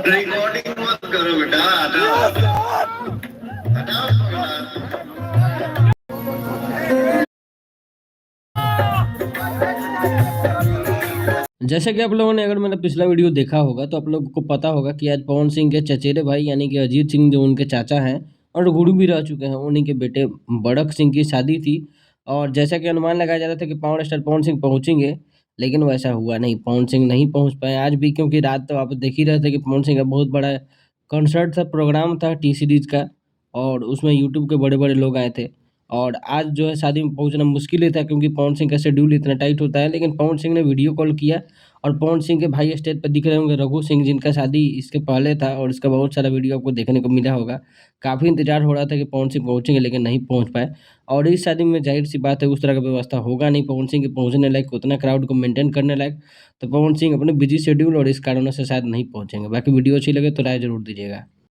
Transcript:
Recording मत करो बेटा, हटाओ हटाओ फोन। जैसे कि आप लोगों ने अगर मेरा पिछला वीडियो देखा होगा तो आप लोगों को पता होगा कि आज पवन सिंह के चचेरे भाई यानी कि अजीत सिंह जो उनके चाचा हैं और गुरु भी रह चुके हैं, उन्हीं के बेटे बड़क सिंह की शादी थी। और जैसा कि अनुमान लगाया जा रहा था कि पावर स्टार पवन सिंह पहुंचेंगे, लेकिन वैसा हुआ नहीं, पवन सिंह नहीं पहुंच पाए आज भी, क्योंकि रात तो आप देख ही रहे थे कि पवन सिंह का बहुत बड़ा कंसर्ट था, प्रोग्राम था टी सीरीज का, और उसमें यूट्यूब के बड़े बड़े लोग आए थे। और आज जो है शादी में पहुंचना मुश्किल ही था, क्योंकि पवन सिंह का शेड्यूल इतना टाइट होता है, लेकिन पवन सिंह ने वीडियो कॉल किया। और पवन सिंह के भाई स्टेज पर दिख रहे होंगे, रघु सिंह, जिनका शादी इसके पहले था, और इसका बहुत सारा वीडियो आपको देखने को मिला होगा। काफ़ी इंतजार हो रहा था कि पवन सिंह पहुंचेंगे, लेकिन नहीं पहुंच पाए। और इस शादी में जाहिर सी बात है उस तरह का व्यवस्था होगा नहीं पवन सिंह के पहुंचने लायक, उतना क्राउड को मेंटेन करने लायक। तो पवन सिंह अपने बिजी शेड्यूल और इस कारणों से शायद नहीं पहुंचेंगे। बाकी वीडियो अच्छी लगे तो राय जरूर दीजिएगा।